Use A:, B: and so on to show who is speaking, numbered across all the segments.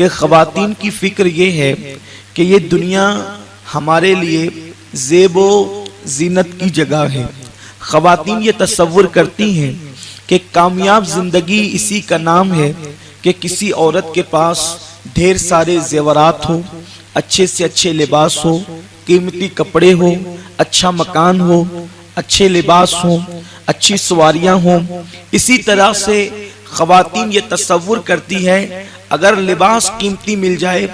A: کہ خواتین کی فکر یہ ہے کہ یہ دنیا ہمارے لیے زیب و زینت کی جگہ ہے۔ خواتین یہ تصور کرتی ہیں کہ کامیاب زندگی اسی کا نام ہے کہ کسی عورت کے پاس ڈھیر سارے زیورات ہو، اچھے سے اچھے لباس ہو، قیمتی کپڑے ہو، اچھا مکان ہو، اچھے لباس ہوں، اچھی سواریاں ہوں۔ اسی طرح سے خواتین یہ تصور کرتی ہے اگر لباس قیمتی مل جائے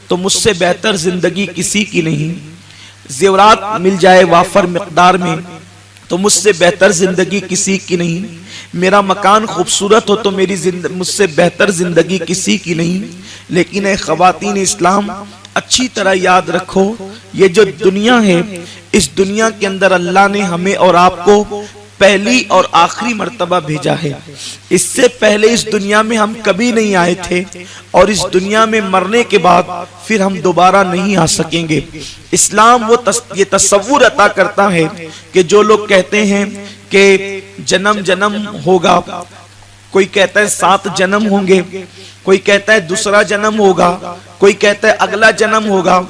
A: تو مجھ سے بہتر زندگی کسی کی نہیں، زیورات مل جائے وافر مقدار میں تو مجھ سے بہتر زندگی کسی کی نہیں، میرا مکان خوبصورت ہو تو مجھ سے بہتر زندگی کسی کی نہیں۔ لیکن اے خواتین اسلام، اچھی طرح یاد رکھو، یہ جو دنیا ہے، اس دنیا کے اندر اللہ نے ہمیں اور آپ کو پہلی اور آخری مرتبہ بھیجا ہے۔ اس سے پہلے اس دنیا میں ہم کبھی نہیں آئے تھے، اور اس دنیا میں مرنے کے بعد پھر ہم دوبارہ نہیں آ سکیں گے۔ اسلام یہ تصور عطا کرتا ہے کہ جو لوگ کہتے ہیں کہ جنم جنم ہوگا، کوئی کہتا ہے 7 جنم ہوں گے، کوئی کہتا ہے دوسرا جنم ہوگا، کوئی کہتا ہے اگلا جنم ہوگا۔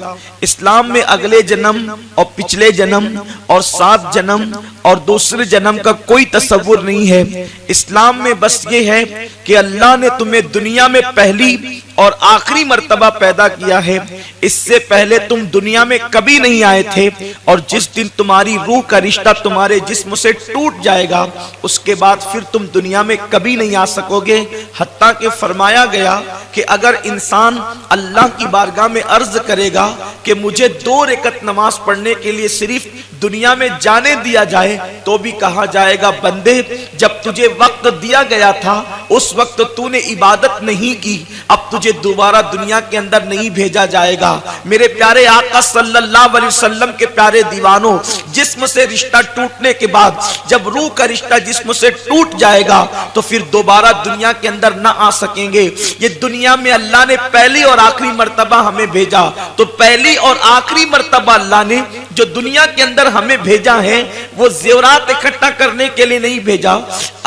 A: اسلام میں اگلے جنم اور پچھلے جنم اور 7 جنم اور دوسرے جنم کا کوئی تصور نہیں ہے۔ اسلام میں بس یہ ہے کہ اللہ نے تمہیں دنیا میں پہلی اور آخری مرتبہ پیدا کیا ہے، اس سے پہلے تم دنیا میں کبھی نہیں آئے تھے، اور جس دن تمہاری روح کا رشتہ تمہارے جسم سے ٹوٹ جائے گا اس کے بعد پھر تم دنیا میں کبھی نہیں آ سکو گے۔ حتیٰ کہ فرمایا گیا کہ اگر انسان اللہ کی بارگاہ میں عرض کرے گا کہ مجھے 2 رکعت نماز پڑھنے کے لیے صرف دنیا میں جانے دیا جائے تو بھی کہا جائے گا بندے جب تجھے وقت دیا گیا تھا اس وقت تو نے عبادت نہیں کی، اب تجھے دوبارہ دنیا کے اندر نہیں بھیجا جائے گا۔ میرے پیارے آقا صلی اللہ علیہ وسلم کے پیارے دیوانوں، جسم سے رشتہ ٹوٹنے کے بعد جب روح کا رشتہ جسم سے ٹوٹ جائے گا تو پھر دوبارہ دنیا کے اندر نہ آ سکیں گے۔ یہ دنیا میں اللہ نے پہلی اور آخری مرتبہ ہمیں بھیجا، تو پہلی اور آخری مرتبہ اللہ نے جو دنیا کے اندر ہمیں بھیجا ہے وہ زیورات اکٹھا کرنے کے لیے نہیں بھیجا،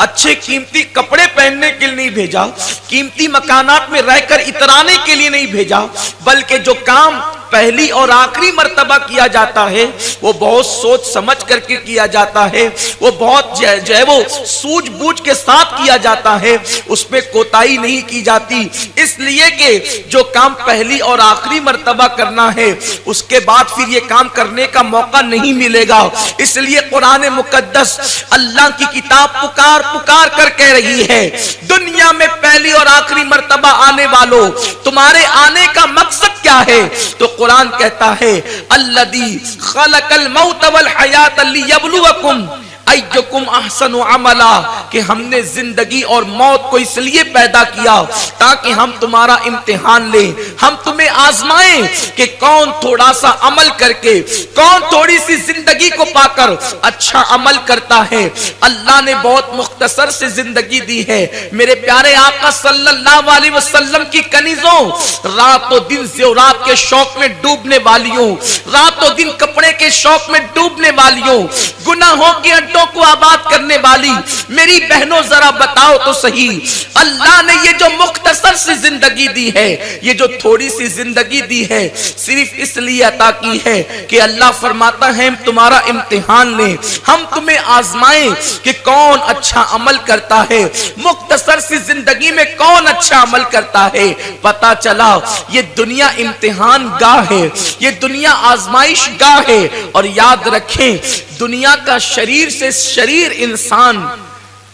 A: اچھے قیمتی کپڑے پہننے کے لیے نہیں بھیجا، قیمتی مکانات میں رہ کر اترانے کے لیے نہیں بھیجا، بلکہ جو کام پہلی اور آخری مرتبہ کیا جاتا ہے وہ بہت سوچ سمجھ کر کے کیا جاتا ہے، وہ بہت جو ہے وہ سوجھ بوجھ کے ساتھ کیا جاتا ہے، اس پہ کوتاہی نہیں کی جاتی، اس لیے کہ جو کام پہلی اور آخری مرتبہ کرنا ہے اس کے بعد پھر یہ کام کرنے کا موقع نہیں ملے گا۔ اس لیے قرآن مقدس اللہ کی کتاب پکار پکار کر کہہ رہی ہے دنیا میں پہلی اور آخری مرتبہ آنے والوں، تمہارے آنے کا مقصد کیا ہے؟ تو قرآن کہتا ہے الذی خلق الموت والحیات لیبلوکم ایکم احسن عملا، کہ ہم نے زندگی اور موت کو اس لیے پیدا کیا تاکہ ہم تمہارا امتحان لیں، ہم تمہیں آزمائیں کہ کون تھوڑا سا عمل کر کے، کون تھوڑی سی زندگی کو پا کر اچھا عمل کرتا ہے۔ اللہ نے بہت مختصر سے زندگی دی ہے۔ میرے پیارے آقا صلی اللہ علیہ وسلم کی کنیزوں، رات و دن زیورات کے شوق میں ڈوبنے والیوں، رات و دن کپڑے کے شوق میں ڈوبنے والیوں، گناہوں کے اڈوں کو آباد کرنے والی میری بہنوں ذرا بتاؤ تو صحیح، اللہ نے یہ جو مختصر سی زندگی دی ہے، یہ جو تھوڑی سی زندگی دی ہے، صرف اس لیے عطا کی ہے کہ اللہ فرماتا ہے ہم تمہارا امتحان لیں، ہم تمہیں آزمائیں کہ کون اچھا عمل کرتا ہے، مختصر سی زندگی میں کون اچھا عمل کرتا ہے۔ پتا چلا یہ دنیا امتحان گاہ ہے، یہ دنیا آزمائش گاہ ہے، اور یاد رکھیں دنیا کا شریر سے شریر انسان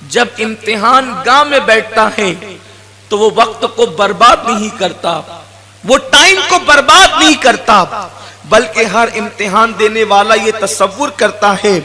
A: جب امتحان گاہ میں بیٹھتا ہے تو وہ وقت کو برباد نہیں کرتا، وہ ٹائم کو برباد نہیں کرتا، بلکہ ہر امتحان دینے والا یہ تصور کرتا ہے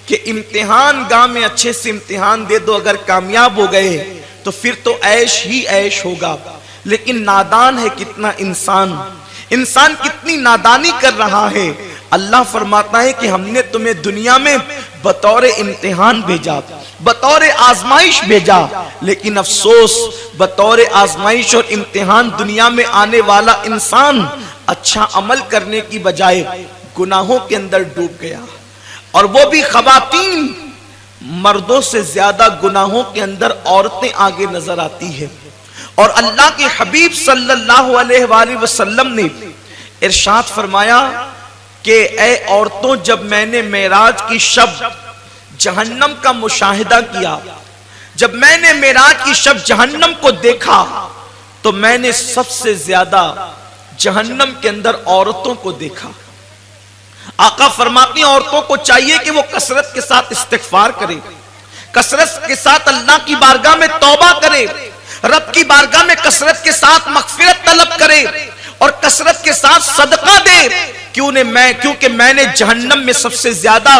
A: کہ امتحان گاہ میں اچھے سے امتحان دے دو، اگر کامیاب ہو گئے تو پھر تو عیش ہی عیش ہوگا۔ لیکن نادان ہے کتنا انسان کتنی نادانی کر رہا ہے۔ اللہ فرماتا ہے کہ ہم نے تمہیں دنیا میں بطور امتحان بھیجا، بطور آزمائش بھیجا، لیکن افسوس بطور آزمائش اور امتحان دنیا میں آنے والا انسان اچھا عمل کرنے کی بجائے گناہوں کے اندر ڈوب گیا، اور وہ بھی خواتین، مردوں سے زیادہ گناہوں کے اندر عورتیں آگے نظر آتی ہیں، اور اللہ کے حبیب صلی اللہ علیہ وآلہ وسلم نے ارشاد فرمایا کہ اے عورتوں، جب میں نے معراج کی شب جہنم کا مشاہدہ کیا، جب میں نے معراج کی شب جہنم کو دیکھا تو میں نے سب سے زیادہ جہنم کے اندر عورتوں کو دیکھا۔ آقا فرماتی ہیں عورتوں کو چاہیے کہ وہ کثرت کے ساتھ استغفار کرے، کثرت کے ساتھ اللہ کی بارگاہ میں توبہ کرے، رب کی بارگاہ میں کثرت کے ساتھ مغفرت طلب کرے اور کثرت کے ساتھ صدقہ دے۔ کیونکہ میں نے جہنم میں سب سے زیادہ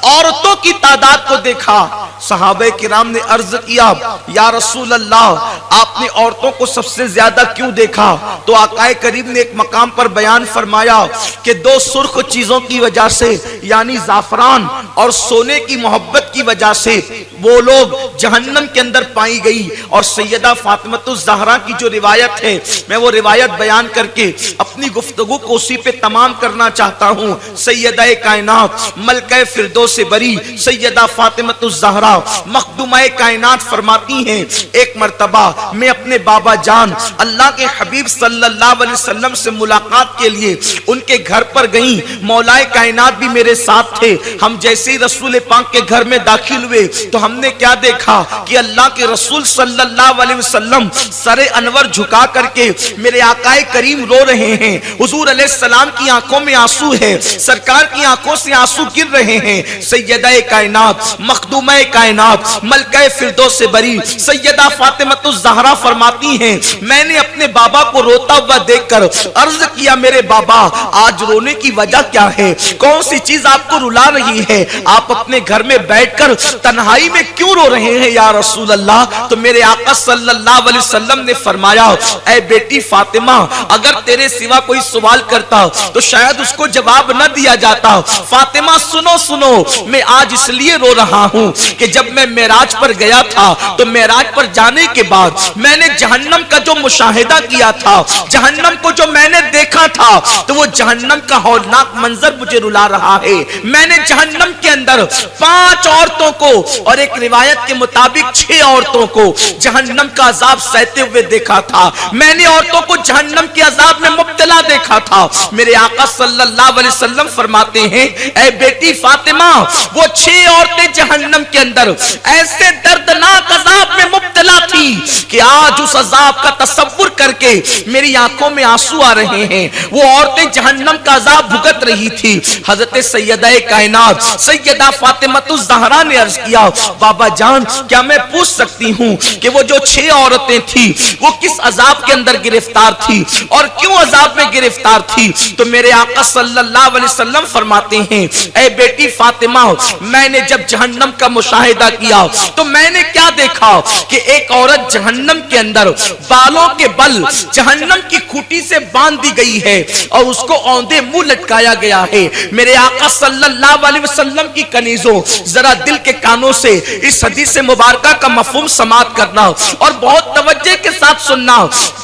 A: عورتوں کی تعداد کو دیکھا۔ صحابہ کرام نے عرض کیا یا رسول اللہ، آپ نے عورتوں کو سب سے زیادہ کیوں دیکھا؟ تو آقا کریم نے ایک مقام پر بیان فرمایا کہ دو سرخ چیزوں کی وجہ سے، یعنی زعفران اور سونے کی محبت کی وجہ سے وہ لوگ جہنم کے اندر پائی گئی۔ اور سیدہ فاطمہ الزہرا کی جو روایت ہے، میں وہ روایت بیان کر کے اپنی گفتگو کو اسی پہ تمام کرنا چاہتا ہوں۔ سیدہ کائنات ملکہ فردوس بری سیدہ فاطمہ الزہرا مخدومہ کائنات فرماتی ہیں ایک مرتبہ میں اپنے بابا جان اللہ کے حبیب صلی اللہ علیہ وسلم سے ملاقات کے لیے ان کے گھر پر گئیں، مولائے کائنات بھی میرے ساتھ تھے۔ ہم جیسے ہی رسول پاک کے گھر میں داخل ہوئے تو ہم نے کیا دیکھا کہ اللہ کے رسول صلی اللہ علیہ وسلم سر انور جھکا کر کے میرے آقا کریم رو رہے ہیں۔ حضور علیہ السلام کی آنکھوں میں آنسو ہے، سرکار کی آنکھوں سے آنسو گر رہے ہیں۔ سیدہ کائنات مخدومہ کائنات ملکہ فردوس بری سیدہ فاطمہ الزہرا فرماتی ہیں میں نے اپنے بابا کو روتا ہوا دیکھ کر عرض کیا میرے بابا آج رونے کی وجہ کیا ہے؟ کون سی چیز آپ کو رلا رہی ہے؟ آپ اپنے گھر میں بیٹھ کر تنہائی میں کیوں رو رہے ہیں یا رسول اللہ؟ تو میرے آقا صلی اللہ علیہ وسلم نے فرمایا اے بیٹی فاطمہ، اگر تیرے سوا کوئی سوال کرتا تو شاید اس کو جواب نہ دیا جاتا۔ فاطمہ سنو سنو، میں آج اس لیے رو رہا ہوں کہ جب میں معراج پر گیا تھا تو معراج پر جانے کے بعد میں نے جہنم کا جو مشاہدہ کیا تھا، جہنم کو جو میں نے دیکھا تھا، تو وہ جہنم کا ہولناک منظر مجھے رلا رہا ہے۔ میں نے جہنم کے اندر 5 عورتوں کو اور ایک روایت کے مطابق 6 عورتوں کو جہنم کا عذاب سہتے ہوئے دیکھا تھا۔ میں نے عورتوں کو جہنم کے عذاب میں مبتلا دیکھا تھا۔ میرے آقا صلی اللہ علیہ وسلم فرماتے ہیں اے بیٹی فاطمہ، وہ 6 عورتیں جہنم کے اندر ایسے دردناک عذاب میں مبتلا تھی کہ آج اس عذاب کا تصور کر کے میری آنکھوں میں آنسو آ رہے ہیں۔ وہ عورتیں جہنم کا عذاب بھگت رہی تھی۔ حضرت سیدہ کائنات سیدہ فاطمہ الزہرا نے عرض کیا بابا جان، کیا میں پوچھ سکتی ہوں کہ وہ جو 6 عورتیں تھی وہ کس عذاب کے اندر گرفتار تھی اور کیوں عذاب میں گرفتار تھی؟ تو میرے آقا صلی اللہ علیہ وسلم فرماتے ہیں اے بیٹی فاطمہ، میں نے جب جہنم کا مشاہدہ کیا تو میں نے کیا دیکھا کہ ایک عورت جہنم کے اندر بالوں کے بل جہنم کی کھوٹی سے باندھ دی گئی ہے اور اس کو اوندے منہ لٹکایا گیا ہے۔ میرے آقا صلی اللہ علیہ وسلم کی کنیزوں، ذرا دل کے کانوں سے اس حدیث مبارکہ کا مفہوم سماعت کرنا اور بہت توجہ کے ساتھ سننا۔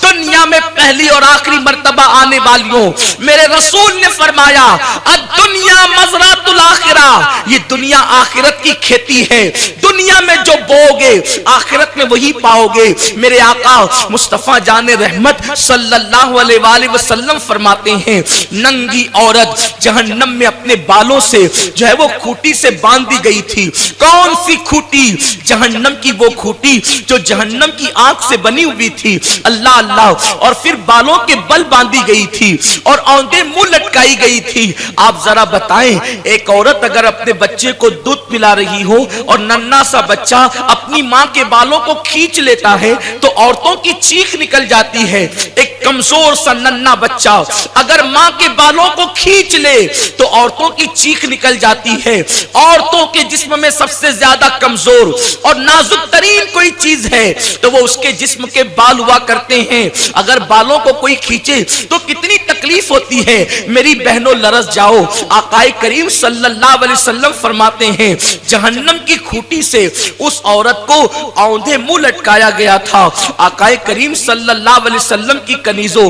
A: دنیا میں پہلی اور آخری مرتبہ آنے والیوں، میرے رسول نے فرمایا الدنیا مزرعۃ الآخرہ، یہ دنیا آخرت کی کھیتی ہے۔ دنیا میں جو بوگے آخرت میں وہی پاؤ گے۔ میرے آقا مصطفیٰ جان رحمت صلی اللہ علیہ وآلہ وسلم فرماتے ہیں ننگی عورت جہنم میں اپنے بالوں سے جو ہے وہ کھوٹی سے باندھ دی گئی تھی۔ کون سی کھوٹی؟ جہنم کی وہ کھوٹی جو جہنم کی آنکھ سے بنی ہوئی تھی۔ اللہ اللہ، اور پھر بالوں کے بل باندھی گئی تھی اور اوندے منہ لٹکائی گئی تھی۔ آپ ذرا بتائیں ایک عورت اگر اپنے بچے کو دودھ پلا رہی ہو اور ننھا سا بچہ اپنی ماں کے بالوں کو کھینچ لیتا ہے تو عورتوں کی چیخ نکل جاتی ہے۔ ایک کمزور سا ننھا بچہ اگر ماں کے بالوں کو کھینچ لے تو عورتوں کی چیخ نکل جاتی ہے۔ عورتوں کے جسم میں سب سے زیادہ کمزور اور نازک ترین کوئی چیز ہے تو وہ اس کے جسم کے بال ہوا کرتے ہیں۔ اگر بالوں کو کوئی کھینچے تو کتنی تکلیف ہوتی ہے۔ میری بہنوں لرز جاؤ، آقا کریم صلی اللہ علیہ وسلم فرماتے ہیں جہنم کی کھوٹی سے اس عورت کو اوندھے منہ لٹکایا گیا تھا۔ آقا کریم صلی اللہ علیہ وسلم کی کنیزوں،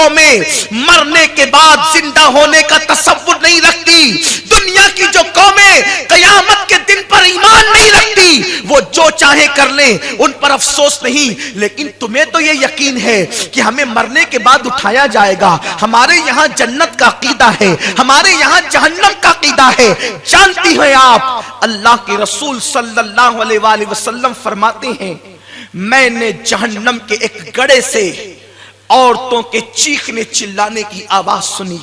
A: قومیں مرنے کے بعد زندہ ہونے کا تصور نہیں رکھتی، دنیا کی جو قومیں قیامت کے دن پر ایمان نہیں رکھتی، وہ جو چاہے کر لیں، ان پر افسوس نہیں، لیکن تمہیں تو یہ یقین ہے کہ ہمیں مرنے کے بعد اٹھایا جائے گا۔ ہمارے یہاں جنت کا عقیدہ ہے، ہمارے یہاں جہنم کا عقیدہ ہے۔ جانتی ہیں آپ، اللہ کے رسول صلی اللہ علیہ وآلہ وسلم فرماتے ہیں، میں نے جہنم کے ایک گڑھے سے عورتوں کے چیخنے چلانے کی آواز سنی۔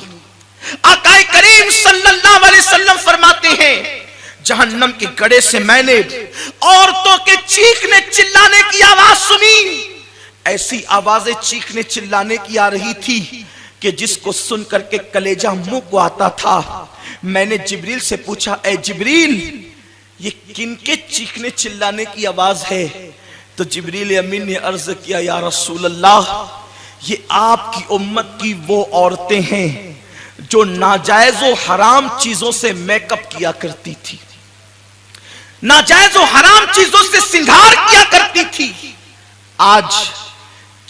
A: آقا کریم صلی اللہ علیہ وسلم فرماتے ہیں، جہنم کے گڑھے سے میں نے عورتوں کے چیخنے چلانے کی آواز سنی۔ ایسی آوازیں چیخنے چلانے کی آ رہی تھی کہ جس کو سن کر کے کلیجہ منہ کو آتا تھا۔ میں نے جبریل سے پوچھا، اے جبریل، یہ کن کے چیخنے چلانے کی آواز ہے؟ تو جبریل امین نے عرض کیا، یا رسول اللہ، یہ آپ کی امت کی وہ عورتیں ہیں جو ناجائز و حرام چیزوں سے میک اپ کیا کرتی تھی، ناجائز و حرام چیزوں سے سنگھار کیا کرتی تھی۔ آج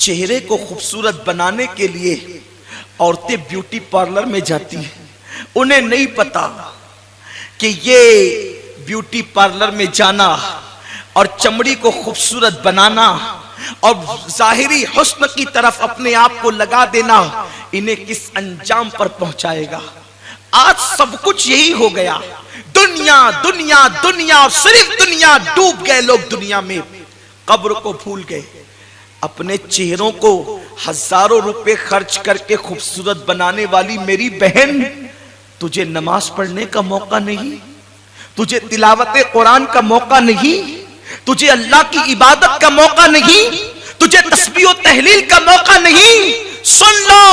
A: چہرے کو خوبصورت بنانے کے لیے عورتیں بیوٹی پارلر میں جاتی ہیں، انہیں نہیں پتا کہ یہ بیوٹی پارلر میں جانا اور چمڑی کو خوبصورت بنانا اور ظاہری حسن کی طرف اپنے آپ کو لگا دینا انہیں کس انجام پر پہنچائے گا۔ آج سب کچھ یہی ہو گیا، دنیا دنیا دنیا اور صرف دنیا، ڈوب گئے لوگ دنیا میں، قبر کو بھول گئے۔ اپنے چہروں کو ہزاروں روپے خرچ کر کے خوبصورت بنانے والی میری بہن، تجھے نماز پڑھنے کا موقع نہیں، تجھے تلاوت قرآن کا موقع نہیں، تجھے اللہ کی عبادت کا موقع نہیں، تجھے تسبیح و تحلیل کا موقع نہیں۔ سن لو،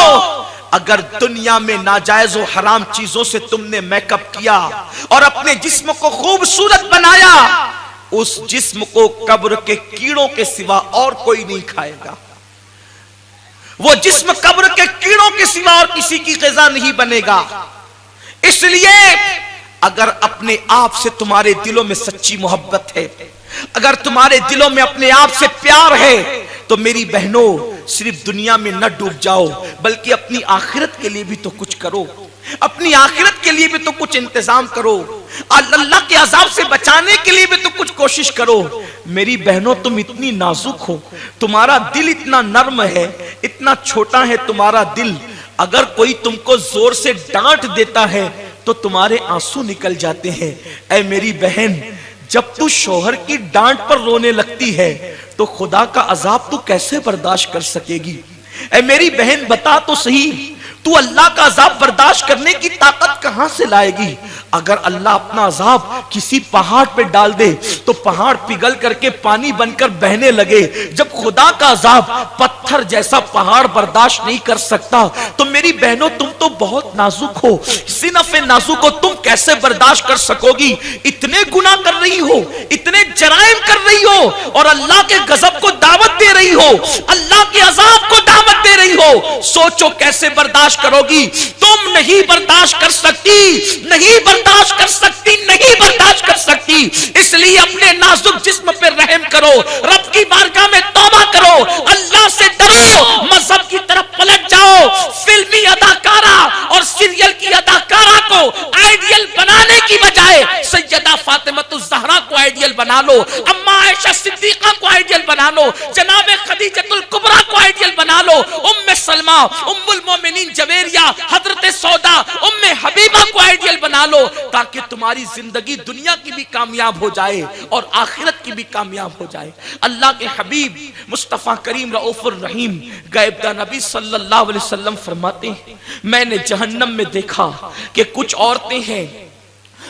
A: اگر دنیا میں ناجائز و حرام چیزوں سے تم نے میک اپ کیا اور اپنے جسم کو خوبصورت بنایا، اس جسم کو قبر کے کیڑوں کے سوا اور کوئی نہیں کھائے گا۔ وہ جسم قبر کے کیڑوں کے سوا اور کسی کی غذا نہیں بنے گا۔ اس لیے اگر اپنے آپ سے تمہارے دلوں میں سچی محبت ہے، اگر تمہارے دلوں میں اپنے آپ سے پیار ہے، تو میری بہنوں صرف دنیا میں نہ ڈوب جاؤ، بلکہ اپنی آخرت کے لیے بھی تو کچھ کرو، اپنی آخرت کے لیے بھی تو کچھ انتظام کرو، اللہ کے عذاب سے بچانے کے لیے بھی تو کچھ کوشش کرو۔ میری بہنوں، تم اتنی نازک ہو، تمہارا دل اتنا نرم ہے، اتنا چھوٹا ہے تمہارا دل، اگر کوئی تم کو زور سے ڈانٹ دیتا ہے تو تمہارے آنسو نکل جاتے ہیں۔ اے میری بہن، جب تو شوہر کی ڈانٹ پر رونے لگتی ہے تو خدا کا عذاب تو کیسے برداشت کر سکے گی؟ اے میری بہن، بتا تو صحیح، تو اللہ کا عذاب برداشت کرنے کی طاقت کہاں سے لائے گی؟ اگر اللہ اپنا عذاب کسی پہاڑ پہ ڈال دے تو پہاڑ پگھل کر کے پانی بن کر بہنے لگے، جب خدا کا عذاب پتھر جیسا پہاڑ برداشت نہیں کر سکتا، تو میری بہنوں تم تو بہت نازک ہو، صنف نازک ہو، تم کیسے برداشت کر سکو گی؟ اتنے گناہ کر رہی ہو، اتنے جرائم کر رہی ہو، اور اللہ کے غضب کو دعوت دے رہی ہو، اللہ کے عذاب کو دعوت دے رہی ہو، سوچو کیسے برداشت کرو گی؟ تم نہیں برداشت کر سکتی، نہیں برداشت کر سکتی، نہیں برداشت کر سکتی۔ اس لیے اپنے نازک جسم پہ رحم کرو، رب کی بارگاہ میں توبہ کرو، اللہ سے ڈرو، مذہب کی طرف پلٹ جاؤ۔ فلمی اداکارہ اور سیریل کی اداکارہ کو آئیڈیل بنانے کی بجائے سیدہ فاطمہ الزہرا کو آئیڈیل بنا لو، اما عائشہ صدیقہ کو آئیڈیل بنا لو، جناب خدیجہ الکبریٰ کو آئیڈیل بنا لو، ام سلمہ، ام المومنین جویریہ، حضرت سودا، ام حبیبہ کو آئیڈیل بنا لو، تاکہ تمہاری زندگی دنیا کی بھی کامیاب ہو جائے اور آخرت کی بھی کامیاب ہو جائے۔ اللہ کے حبیب مصطفیٰ کریم رؤوف الرحیم غیب نبی صلی اللہ علیہ وسلم فرماتے ہیں، میں نے جہنم میں دیکھا کہ کچھ عورتیں ہیں،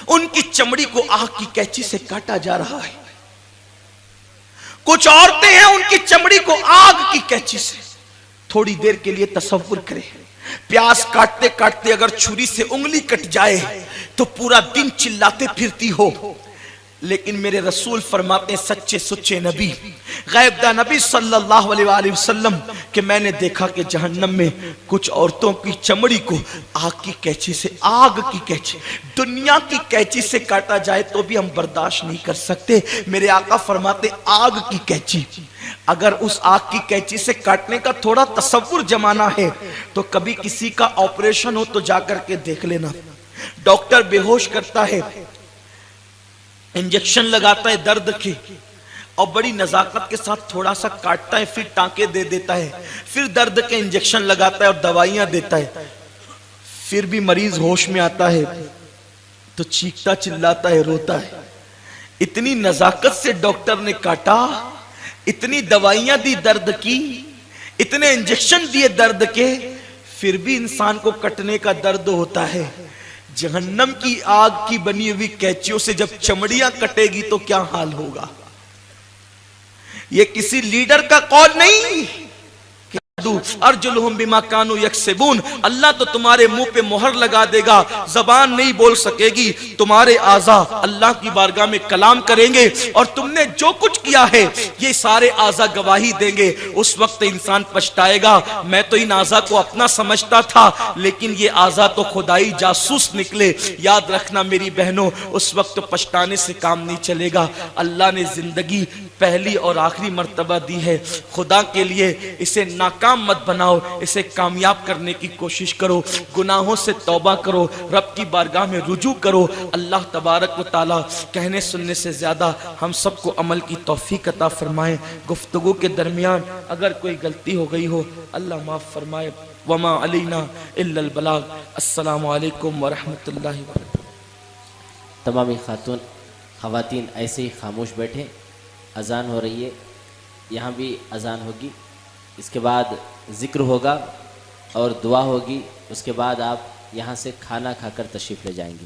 A: ان کی چمڑی کو آگ کی کینچی سے کاٹا جا رہا ہے، کچھ عورتیں ہیں ان کی چمڑی کو آگ کی کینچی سے، تھوڑی دیر کے لیے تصور کریں، پیاز کاٹتے کاٹتے اگر چھری سے انگلی کٹ جائے تو پورا دن چلاتے پھرتی ہو، لیکن میرے رسول فرماتے ہیں سچے سچے نبی غیب داں نبی صلی اللہ علیہ وآلہ وسلم کہ میں نے دیکھا کہ جہنم میں کچھ عورتوں کی چمڑی کو آگ کی کینچی سے، آگ کی کینچی، دنیا کی کینچی سے کاٹا جائے تو بھی ہم برداشت نہیں کر سکتے۔ میرے آقا فرماتے آگ کی کینچی، اگر اس آگ کی کینچی سے کاٹنے کا تھوڑا تصور جمانا ہے تو کبھی کسی کا آپریشن ہو تو جا کر کے دیکھ لینا، ڈاکٹر بے ہوش کرتا ہے، انجیکشن لگاتا ہے درد کی، اور بڑی نزاکت کے ساتھ تھوڑا سا کاٹتا ہے، پھر ٹانکے دے دیتا ہے، پھر درد کے انجیکشن لگاتا ہے اور دوائیاں دیتا ہے، پھر بھی مریض ہوش میں آتا ہے تو چیختا چلاتا ہے، روتا ہے۔ اتنی نزاکت سے ڈاکٹر نے کاٹا، اتنی دوائیاں دی درد کی، اتنے انجیکشن دیے درد کے، پھر بھی انسان کو کٹنے کا درد ہوتا ہے۔ جہنم کی آگ کی بنی ہوئی کینچیوں سے جب چمڑیاں کٹے گی تو کیا حال ہوگا؟ یہ کسی لیڈر کا قول نہیں، ارجلہم بما کانوا یکسبون، اللہ تو تمہارے منہ پہ مہر لگا دے گا، زبان نہیں بول سکے گی، تمہارے اعضاء اللہ کی بارگاہ میں کلام کریں گے اور تم نے جو کچھ کیا ہے یہ سارے اعضاء گواہی دیں گے۔ اس وقت انسان پچھتائے گا، میں تو ان اعضاء کو اپنا سمجھتا تھا لیکن یہ اعضاء تو خدائی جاسوس نکلے۔ یاد رکھنا میری بہنوں، اس وقت پچھتانے سے کام نہیں چلے گا۔ اللہ نے زندگی پہلی اور آخری مرتبہ دی ہے، خدا کے لیے اسے ناکام مت بناؤ، اسے کامیاب کرنے کی کوشش کرو، گناہوں سے توبہ کرو، رب کی بارگاہ میں رجوع کرو۔ اللہ تبارک و تعالی کہنے سننے سے زیادہ ہم سب کو عمل کی توفیق عطا فرمائے۔ گفتگو کے درمیان اگر کوئی غلطی ہو گئی ہو اللہ معاف فرمائے۔ وما علینا الا البلاغ۔ السلام علیکم ورحمۃ اللہ وبرکاتہ۔
B: تمامی خواتین ایسے ہی خاموش بیٹھیں، اذان ہو رہی ہے، یہاں بھی اذان ہوگی، اس کے بعد ذکر ہوگا اور دعا ہوگی، اس کے بعد آپ یہاں سے کھانا کھا کر تشریف لے جائیں گے۔